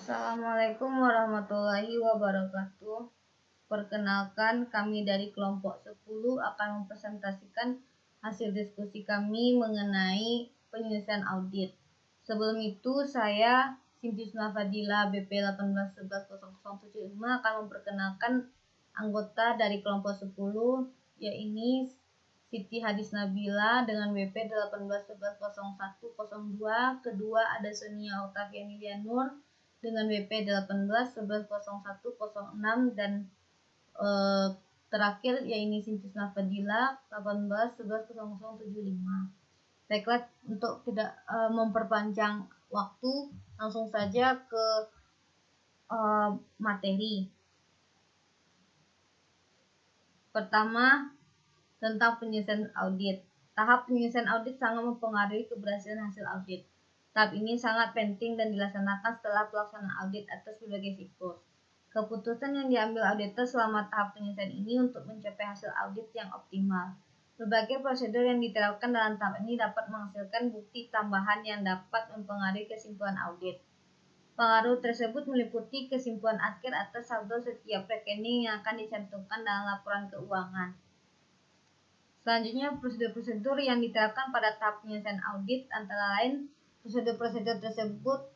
Assalamualaikum warahmatullahi wabarakatuh. Perkenalkan, kami dari kelompok 10 akan mempresentasikan hasil diskusi kami mengenai penyelesaian audit. Sebelum itu, saya Sintisna Fadila BP 1811075 akan memperkenalkan anggota dari kelompok 10, yaitu Siti Hadis Nabila dengan BP 18110102. Kedua ada Sonia Oktaviani Lianur dengan BP 18110106 dan terakhir yaitu Sintisna Fadila 18110075. Baiklah, untuk tidak memperpanjang waktu, langsung saja ke materi. Pertama, tentang penyelesaian audit. Tahap penyelesaian audit sangat mempengaruhi keberhasilan hasil audit. Tahap ini sangat penting dan dilaksanakan setelah pelaksanaan audit atas berbagai siklus. Keputusan yang diambil auditor selama tahap penyelesaian ini untuk mencapai hasil audit yang optimal. Berbagai prosedur yang diterapkan dalam tahap ini dapat menghasilkan bukti tambahan yang dapat mempengaruhi kesimpulan audit. Pengaruh tersebut meliputi kesimpulan akhir atas saldo setiap rekening yang akan dicantumkan dalam laporan keuangan. Selanjutnya, prosedur-prosedur yang diterapkan pada tahap penyelesaian audit antara lain prosedur-prosedur tersebut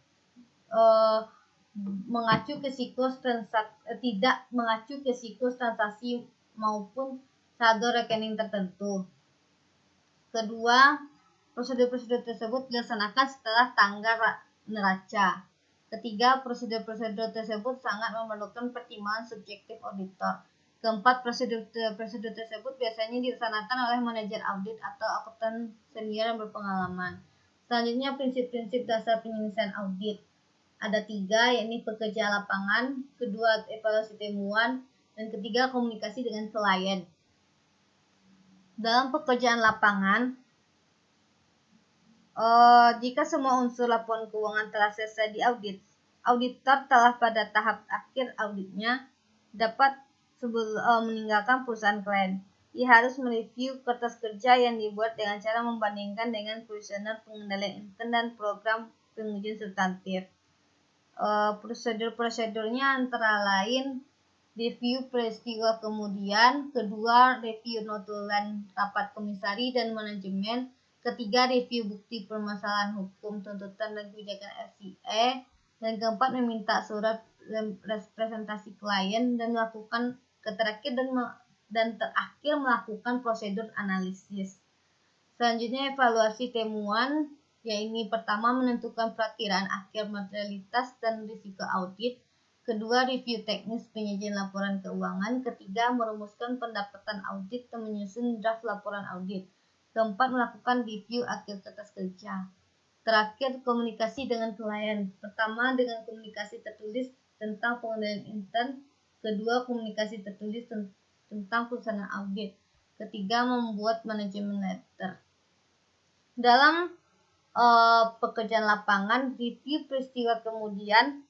tidak mengacu ke siklus transaksi maupun saldo rekening tertentu. Kedua, prosedur-prosedur tersebut dilaksanakan setelah tanggal neraca. Ketiga, prosedur-prosedur tersebut sangat memerlukan pertimbangan subjektif auditor. Keempat, prosedur tersebut biasanya dilaksanakan oleh manajer audit atau akuntan senior yang berpengalaman. Selanjutnya, prinsip-prinsip dasar penyelesaian audit. Ada 3, yaitu pekerjaan lapangan, kedua evaluasi temuan, dan ketiga komunikasi dengan klien. Dalam pekerjaan lapangan, jika semua unsur laporan keuangan telah selesai diaudit, auditor telah pada tahap akhir auditnya dapat meninggalkan perusahaan klien. Ia harus mereview kertas kerja yang dibuat dengan cara membandingkan dengan kuesioner pengendalian intern dan program pengujian substantif. Prosedur-prosedurnya antara lain review peristiwa kemudian, kedua review notulen rapat komisari dan manajemen, ketiga review bukti permasalahan hukum, tuntutan dan kebijakan FCE, dan keempat meminta surat representasi klien dan melakukan terakhir melakukan prosedur analisis. Selanjutnya evaluasi temuan, yaitu pertama menentukan perakiraan akhir materialitas dan risiko audit, kedua review teknis penyajian laporan keuangan, ketiga merumuskan pendapatan audit dan menyusun draft laporan audit, keempat melakukan review akhir kertas kerja. Terakhir, komunikasi dengan klien. Pertama, dengan komunikasi tertulis tentang pengendalian intern, kedua komunikasi tertulis tentang pelaksanaan audit, ketiga membuat manajemen letter. Dalam pekerjaan lapangan, review peristiwa kemudian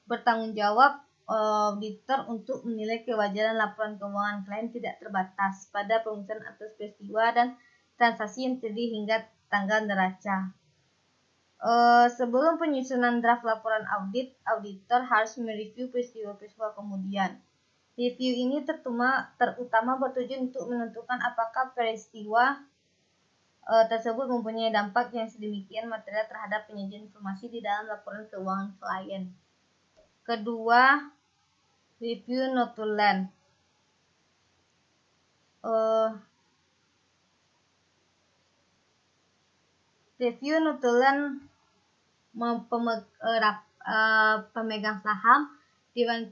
bertanggung jawab auditor untuk menilai kewajaran laporan keuangan klien tidak terbatas pada pemeriksaan atas peristiwa dan transaksi yang terjadi hingga tanggal neraca. Sebelum penyusunan draft laporan audit, auditor harus mereview peristiwa-peristiwa kemudian. Review ini terutama bertujuan untuk menentukan apakah peristiwa tersebut mempunyai dampak yang sedemikian material terhadap penyajian informasi di dalam laporan keuangan klien. Kedua, review notulen. Review notulen pemegang saham, dewan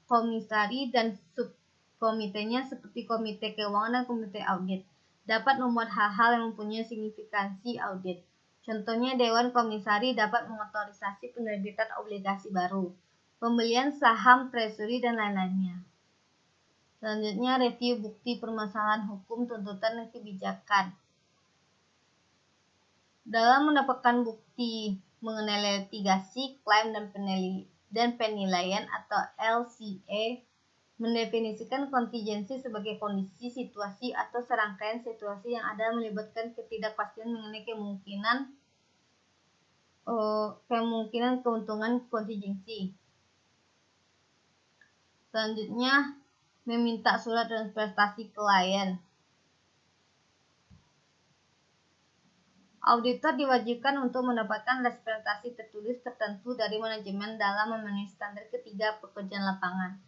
komisari dan subkomitenya seperti komite keuangan dan komite audit dapat memuat hal-hal yang mempunyai signifikansi audit. Contohnya, dewan komisari dapat mengotorisasi penerbitan obligasi baru, pembelian saham treasury dan lain-lainnya. Selanjutnya, review bukti permasalahan hukum, tuntutan dan kebijakan. Dalam mendapatkan bukti mengenai litigasi, klaim dan penilaian atau LCA, mendefinisikan kontingensi sebagai kondisi, situasi, atau serangkaian situasi yang ada melibatkan ketidakpastian mengenai kemungkinan kemungkinan keuntungan kontingensi. Selanjutnya, meminta surat representasi klien. Auditor diwajibkan untuk mendapatkan representasi tertulis tertentu dari manajemen dalam memenuhi standar ketiga pekerjaan lapangan.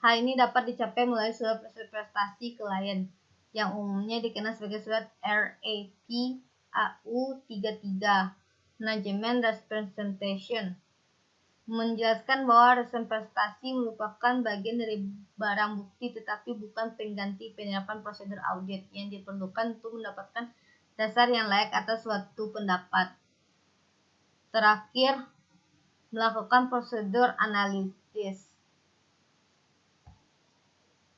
Hal ini dapat dicapai melalui surat representasi klien, yang umumnya dikenal sebagai surat RAP AU33, Management Representation, menjelaskan bahwa representasi merupakan bagian dari barang bukti tetapi bukan pengganti penerapan prosedur audit yang diperlukan untuk mendapatkan dasar yang layak atas suatu pendapat. Terakhir, melakukan prosedur analisis.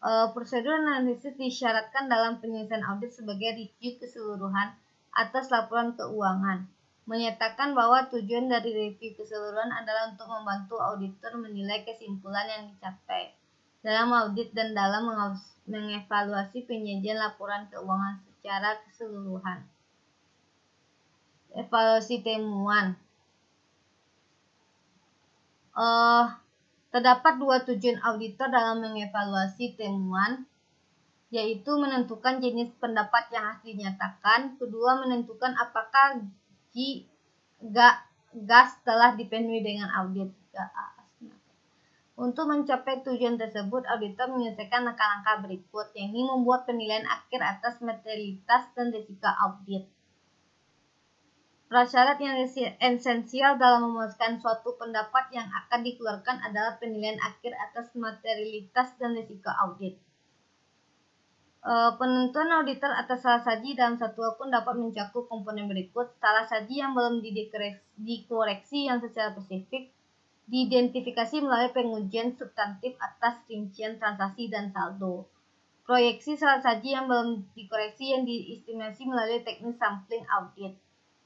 Prosedur analisis disyaratkan dalam penyelesaian audit sebagai review keseluruhan atas laporan keuangan, menyatakan bahwa tujuan dari review keseluruhan adalah untuk membantu auditor menilai kesimpulan yang dicapai dalam audit dan dalam mengevaluasi penyajian laporan keuangan secara keseluruhan. Evaluasi temuan. Terdapat dua tujuan auditor dalam mengevaluasi temuan, yaitu menentukan jenis pendapat yang harus dinyatakan, kedua menentukan apakah gas telah dipenuhi dengan audit. Untuk mencapai tujuan tersebut, auditor menyelesaikan langkah-langkah berikut, yakni membuat penilaian akhir atas materialitas dan risiko audit. Prasyarat yang esensial dalam memuaskan suatu pendapat yang akan dikeluarkan adalah penilaian akhir atas materialitas dan risiko audit. Penentuan auditor atas salah saji dalam satu akun dapat mencakup komponen berikut: salah saji yang belum dikoreksi yang secara spesifik, diidentifikasi melalui pengujian substantif atas rincian transaksi dan saldo, proyeksi salah saji yang belum dikoreksi yang diestimasi melalui teknik sampling audit,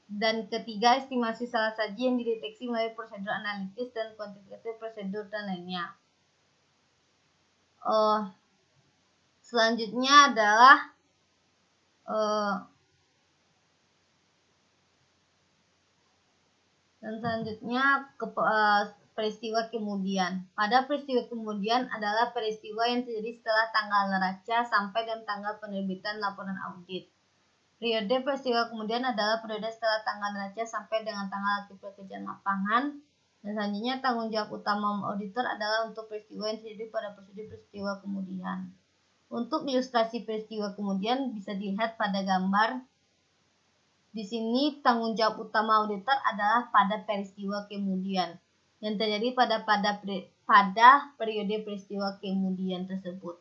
dan ketiga, estimasi salah saji yang dideteksi melalui prosedur analitis dan kuantifikasi prosedur dan lainnya. Selanjutnya adalah peristiwa kemudian. Pada peristiwa kemudian adalah peristiwa yang terjadi setelah tanggal neraca sampai dan tanggal penerbitan laporan audit. Periode peristiwa kemudian adalah periode setelah tanggal neraca sampai dengan tanggal akhir pekerjaan lapangan. Dan selanjutnya tanggung jawab utama auditor adalah untuk peristiwa yang terjadi pada peristiwa kemudian. Untuk ilustrasi peristiwa kemudian bisa dilihat pada gambar. Di sini tanggung jawab utama auditor adalah pada peristiwa kemudian yang terjadi pada periode peristiwa kemudian tersebut.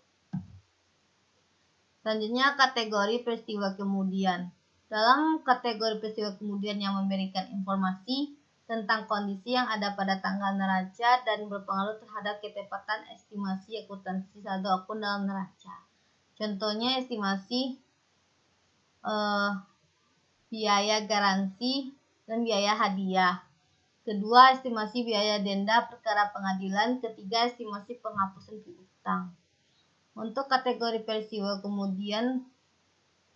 Selanjutnya, kategori peristiwa kemudian. Dalam kategori peristiwa kemudian yang memberikan informasi tentang kondisi yang ada pada tanggal neraca dan berpengaruh terhadap ketepatan estimasi akuntansi saldo akun dalam neraca. Contohnya estimasi biaya garansi dan biaya hadiah. Kedua, estimasi biaya denda perkara pengadilan. Ketiga, estimasi penghapusan piutang. Untuk kategori peristiwa kemudian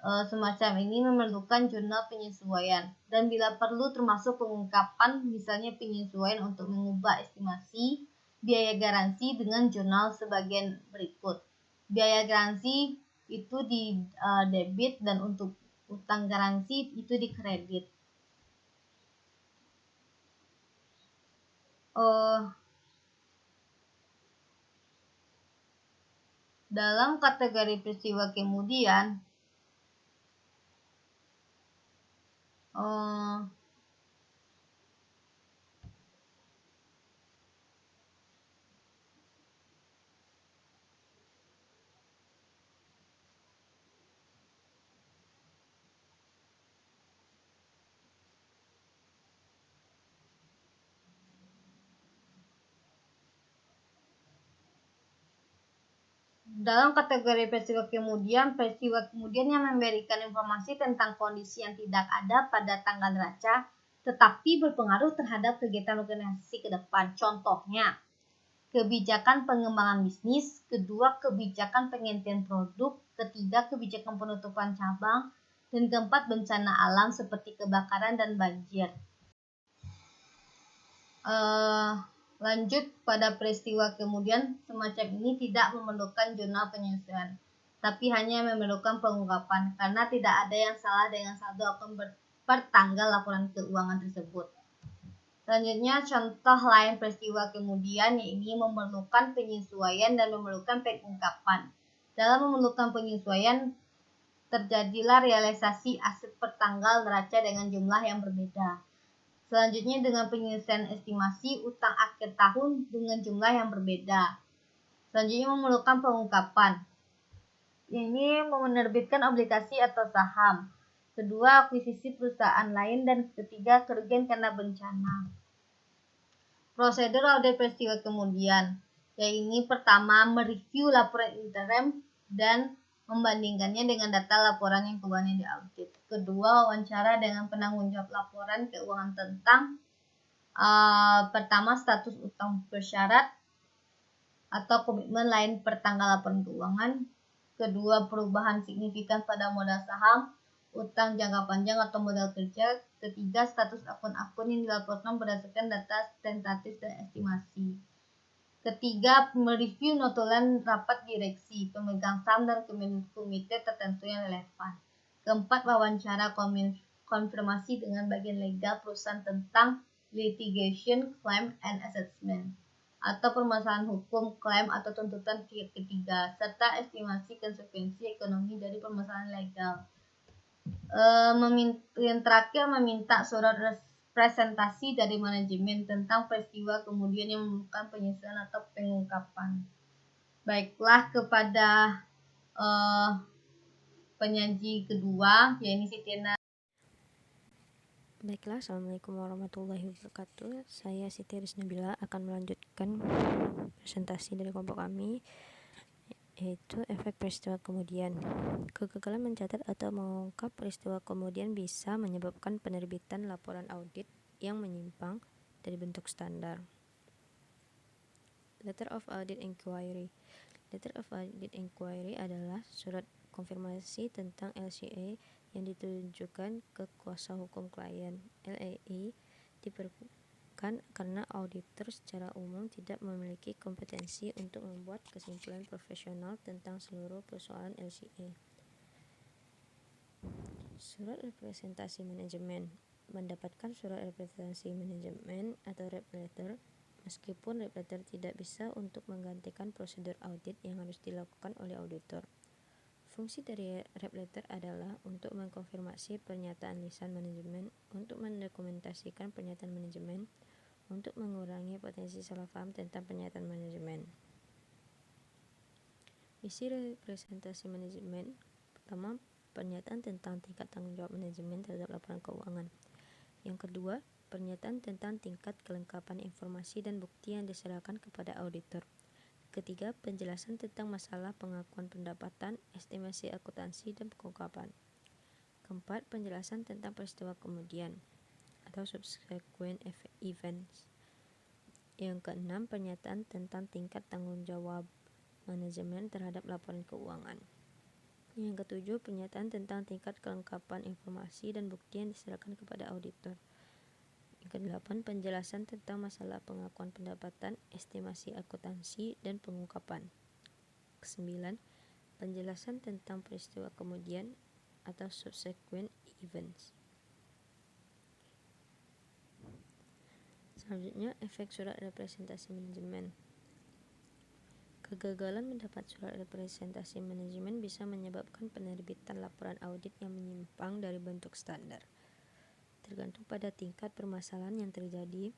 semacam ini memerlukan jurnal penyesuaian dan bila perlu termasuk pengungkapan, misalnya penyesuaian untuk mengubah estimasi biaya garansi dengan jurnal sebagian berikut. Biaya garansi itu di debit dan untuk utang garansi itu di kredit. Dalam kategori peristiwa kemudian, peristiwa kemudian yang memberikan informasi tentang kondisi yang tidak ada pada tanggal neraca, tetapi berpengaruh terhadap kegiatan organisasi ke depan. Contohnya, kebijakan pengembangan bisnis, kedua, kebijakan penggantian produk, ketiga, kebijakan penutupan cabang, dan keempat, bencana alam seperti kebakaran dan banjir. Lanjut pada peristiwa kemudian, semacam ini tidak memerlukan jurnal penyesuaian, tapi hanya memerlukan pengungkapan, karena tidak ada yang salah dengan satu akun pertanggal laporan keuangan tersebut. Selanjutnya, contoh lain peristiwa kemudian, yaitu memerlukan penyesuaian dan memerlukan pengungkapan. Dalam memerlukan penyesuaian, terjadilah realisasi aset pertanggal neraca dengan jumlah yang berbeda. Selanjutnya, dengan penyelesaian estimasi utang akhir tahun dengan jumlah yang berbeda. Selanjutnya, memerlukan pengungkapan. Ini menerbitkan obligasi atau saham. Kedua, akuisisi perusahaan lain. Dan ketiga, kerugian karena bencana. Prosedur audit peristiwa kemudian, yaitu pertama, mereview laporan interim dan membandingkannya dengan data laporan yang keuangan diaudit. Kedua, wawancara dengan penanggung jawab laporan keuangan tentang pertama, status utang bersyarat atau komitmen lain pertanggal laporan keuangan. Kedua, perubahan signifikan pada modal saham, utang jangka panjang atau modal kerja. Ketiga, status akun-akun yang dilaporkan berdasarkan data tentatif dan estimasi. Ketiga, mereview notulen rapat direksi, pemegang saham dan komite tertentu yang relevan. Keempat, wawancara konfirmasi dengan bagian legal perusahaan tentang litigation, claim, and assessment, atau permasalahan hukum, klaim, atau tuntutan pihak ketiga, serta estimasi konsekuensi ekonomi dari permasalahan legal. Yang terakhir, meminta surat presentasi dari manajemen tentang peristiwa kemudian yang memerlukan penyesuaian atau pengungkapan. Baiklah, kepada penyaji kedua, yaitu Siti Ena. Baiklah, Assalamualaikum warahmatullahi wabarakatuh. Saya Siti Risnabila akan melanjutkan presentasi dari kelompok kami, yaitu efek peristiwa kemudian. Kegagalan mencatat atau mengungkap peristiwa kemudian bisa menyebabkan penerbitan laporan audit yang menyimpang dari bentuk standar. Letter of Audit Inquiry. Letter of Audit Inquiry adalah surat konfirmasi tentang LCA yang ditujukan ke kuasa hukum klien. LAI diperlukan karena auditor secara umum tidak memiliki kompetensi untuk membuat kesimpulan profesional tentang seluruh persoalan LCA. Surat representasi manajemen. Mendapatkan surat representasi manajemen atau rep letter, meskipun rep letter tidak bisa untuk menggantikan prosedur audit yang harus dilakukan oleh auditor. Fungsi dari rep letter adalah untuk mengkonfirmasi pernyataan lisan manajemen, untuk mendokumentasikan pernyataan manajemen, untuk mengurangi potensi salah paham tentang pernyataan manajemen. Misi representasi manajemen. Pertama, pernyataan tentang tingkat tanggung jawab manajemen terhadap laporan keuangan. Yang kedua, pernyataan tentang tingkat kelengkapan informasi dan bukti yang diserahkan kepada auditor. Ketiga, penjelasan tentang masalah pengakuan pendapatan, estimasi akuntansi, dan pengungkapan. Keempat, penjelasan tentang peristiwa kemudian atau subsequent events. Yang keenam, pernyataan tentang tingkat tanggung jawab manajemen terhadap laporan keuangan. Yang ketujuh, pernyataan tentang tingkat kelengkapan informasi dan bukti yang diserahkan kepada auditor. Yang kedelapan, penjelasan tentang masalah pengakuan pendapatan, estimasi akuntansi, dan pengungkapan. Kesembilan, penjelasan tentang peristiwa kemudian atau subsequent events. Selanjutnya, efek surat representasi manajemen. Kegagalan mendapat surat representasi manajemen bisa menyebabkan penerbitan laporan audit yang menyimpang dari bentuk standar. Tergantung pada tingkat permasalahan yang terjadi,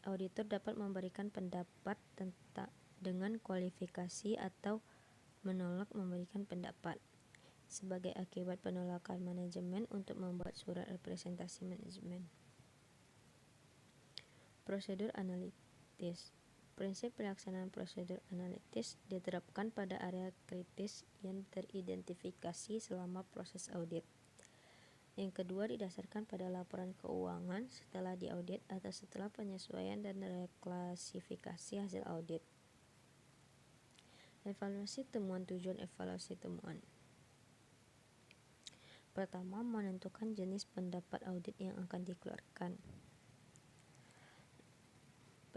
auditor dapat memberikan pendapat dengan kualifikasi atau menolak memberikan pendapat. Sebagai akibat penolakan manajemen untuk membuat surat representasi manajemen. Prosedur analitis. Prinsip pelaksanaan prosedur analitis diterapkan pada area kritis yang teridentifikasi selama proses audit. Yang kedua, didasarkan pada laporan keuangan setelah diaudit atau setelah penyesuaian dan reklasifikasi hasil audit. Evaluasi temuan. Tujuan evaluasi temuan. Pertama, menentukan jenis pendapat audit yang akan dikeluarkan.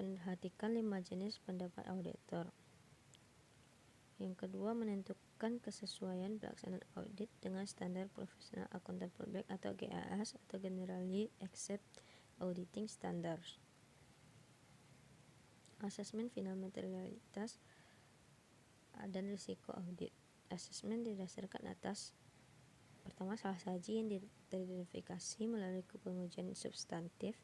memperhatikan 5 jenis pendapat auditor. Yang kedua, menentukan kesesuaian pelaksanaan audit dengan standar Professional Accountant Public atau GAAS atau Generally Accepted Auditing Standards. Asesmen final materialitas dan risiko audit. Asesmen didasarkan atas pertama, salah saji yang teridentifikasi melalui pengujian substantif.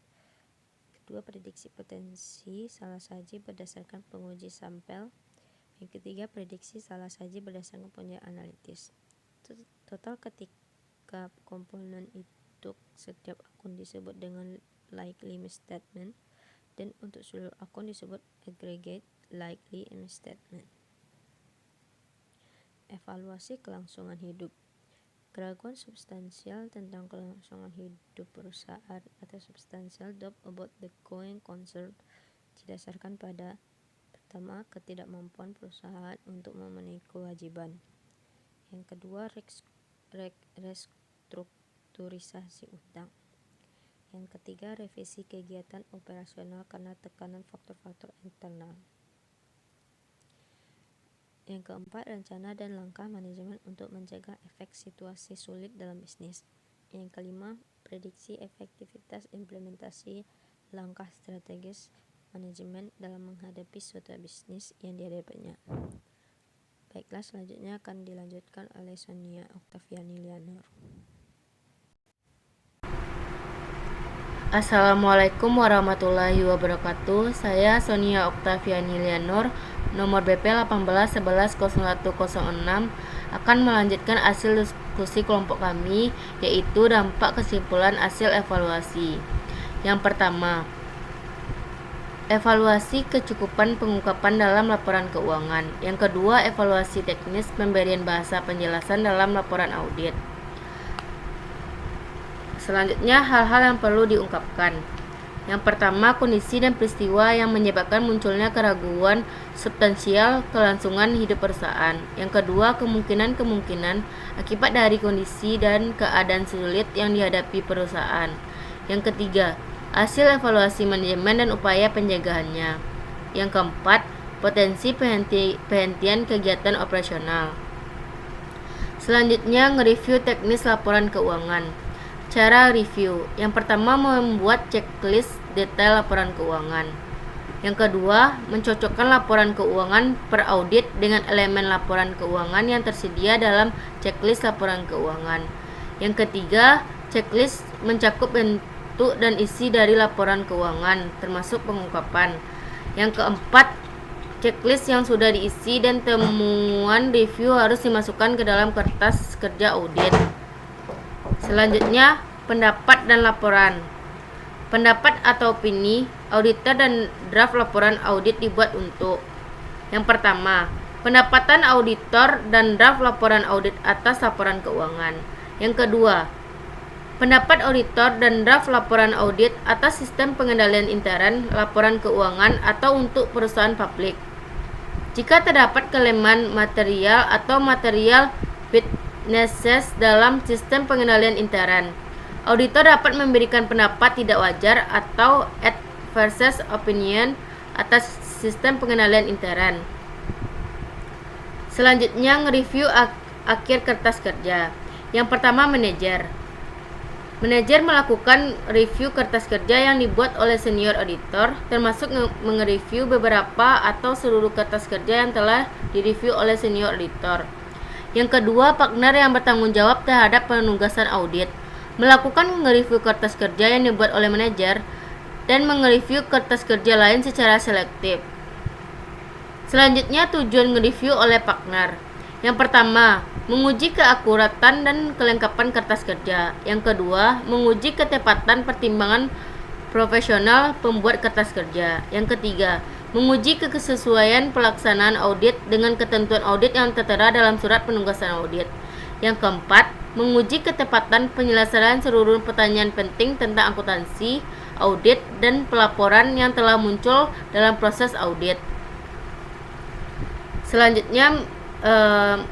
Kedua, prediksi potensi salah saji berdasarkan penguji sampel. Yang ketiga, prediksi salah saji berdasarkan pengujian analitis. Total ketiga komponen itu setiap akun disebut dengan likely misstatement, dan untuk seluruh akun disebut aggregate likely misstatement. Evaluasi kelangsungan hidup. Keraguan substansial tentang kelangsungan hidup perusahaan atau substantial doubt about the going concern didasarkan pada pertama, ketidakmampuan perusahaan untuk memenuhi kewajiban. Yang kedua, restrukturisasi utang. Yang ketiga, revisi kegiatan operasional karena tekanan faktor-faktor internal. Yang keempat, rencana dan langkah manajemen untuk mencegah efek situasi sulit dalam bisnis. Yang kelima, prediksi efektivitas implementasi langkah strategis manajemen dalam menghadapi suatu bisnis yang dihadapinya. Baiklah, selanjutnya akan dilanjutkan oleh Sonia Oktaviani Lianor. Assalamualaikum warahmatullahi wabarakatuh. Saya Sonia Oktaviani Lianor, nomor BP 18110106, akan melanjutkan hasil diskusi kelompok kami, yaitu dampak kesimpulan hasil evaluasi. Yang pertama, evaluasi kecukupan pengungkapan dalam laporan keuangan. Yang kedua, evaluasi teknis pemberian bahasa penjelasan dalam laporan audit. Selanjutnya, hal-hal yang perlu diungkapkan. Yang pertama, kondisi dan peristiwa yang menyebabkan munculnya keraguan substansial kelangsungan hidup perusahaan. Yang kedua, kemungkinan akibat dari kondisi dan keadaan sulit yang dihadapi perusahaan. Yang ketiga, hasil evaluasi manajemen dan upaya pencegahannya. Yang keempat, potensi penghentian kegiatan operasional. Selanjutnya, nge-review teknis laporan keuangan. Cara review. Yang pertama, membuat checklist detail laporan keuangan. Yang kedua, mencocokkan laporan keuangan per audit dengan elemen laporan keuangan yang tersedia dalam checklist laporan keuangan. Yang ketiga, checklist mencakup bentuk dan isi dari laporan keuangan, termasuk pengungkapan. Yang keempat, checklist yang sudah diisi dan temuan review harus dimasukkan ke dalam kertas kerja audit. Selanjutnya, pendapat dan laporan. Pendapat atau opini auditor dan draft laporan audit dibuat untuk: yang pertama, pendapatan auditor dan draft laporan audit atas laporan keuangan. Yang kedua, pendapat auditor dan draft laporan audit atas sistem pengendalian intern laporan keuangan atau untuk perusahaan publik. Jika terdapat kelemahan material atau material weaknesses dalam sistem pengendalian intern, auditor dapat memberikan pendapat tidak wajar atau adverse opinion atas sistem pengendalian intern. Selanjutnya, nge-review akhir kertas kerja. Yang pertama, manajer. Manajer melakukan review kertas kerja yang dibuat oleh senior auditor, termasuk mengereview beberapa atau seluruh kertas kerja yang telah direview oleh senior auditor. Yang kedua, partner yang bertanggung jawab terhadap penugasan audit melakukan nge-review kertas kerja yang dibuat oleh manajer dan nge-review kertas kerja lain secara selektif. Selanjutnya, tujuan nge-review oleh partner. Yang pertama, menguji keakuratan dan kelengkapan kertas kerja. Yang kedua, menguji ketepatan pertimbangan profesional pembuat kertas kerja. Yang ketiga, menguji kesesuaian pelaksanaan audit dengan ketentuan audit yang tertera dalam surat penugasan audit. Yang keempat, menguji ketepatan penyelesaian seluruh pertanyaan penting tentang akuntansi, audit, dan pelaporan yang telah muncul dalam proses audit. Selanjutnya, 5.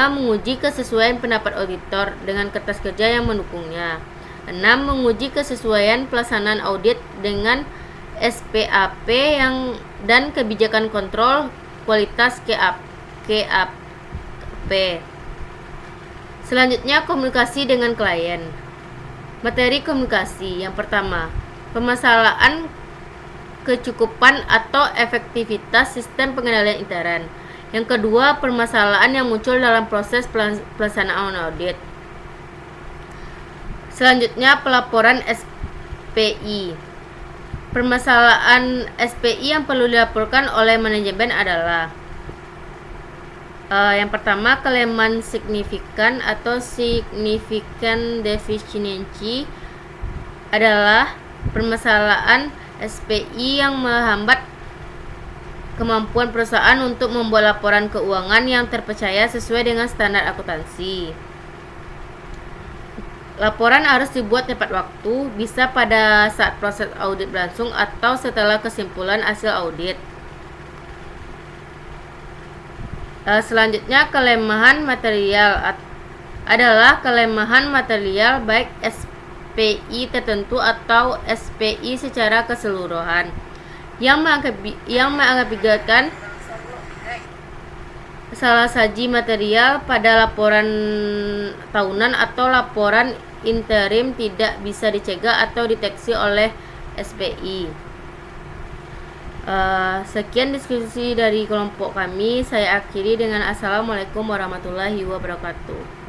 Menguji kesesuaian pendapat auditor dengan kertas kerja yang mendukungnya. 6. Menguji kesesuaian pelaksanaan audit dengan SPAP dan kebijakan kontrol kualitas KAP. Selanjutnya, komunikasi dengan klien. Materi komunikasi. Yang pertama, permasalahan kecukupan atau efektivitas sistem pengendalian intern. Yang kedua, permasalahan yang muncul dalam proses pelaksanaan audit. Selanjutnya, pelaporan SPI. Permasalahan SPI yang perlu dilaporkan oleh manajemen adalah yang pertama, kelemahan signifikan atau significant deficiency adalah permasalahan SPI yang menghambat kemampuan perusahaan untuk membuat laporan keuangan yang terpercaya sesuai dengan standar akuntansi. Laporan harus dibuat tepat waktu, bisa pada saat proses audit berlangsung atau setelah kesimpulan hasil audit. Selanjutnya, kelemahan material adalah kelemahan material baik SPI tertentu atau SPI secara keseluruhan yang mengakibatkan salah saji material pada laporan tahunan atau laporan interim tidak bisa dicegah atau deteksi oleh SPI. Sekian diskusi dari kelompok kami. Saya akhiri dengan Assalamualaikum warahmatullahi wabarakatuh.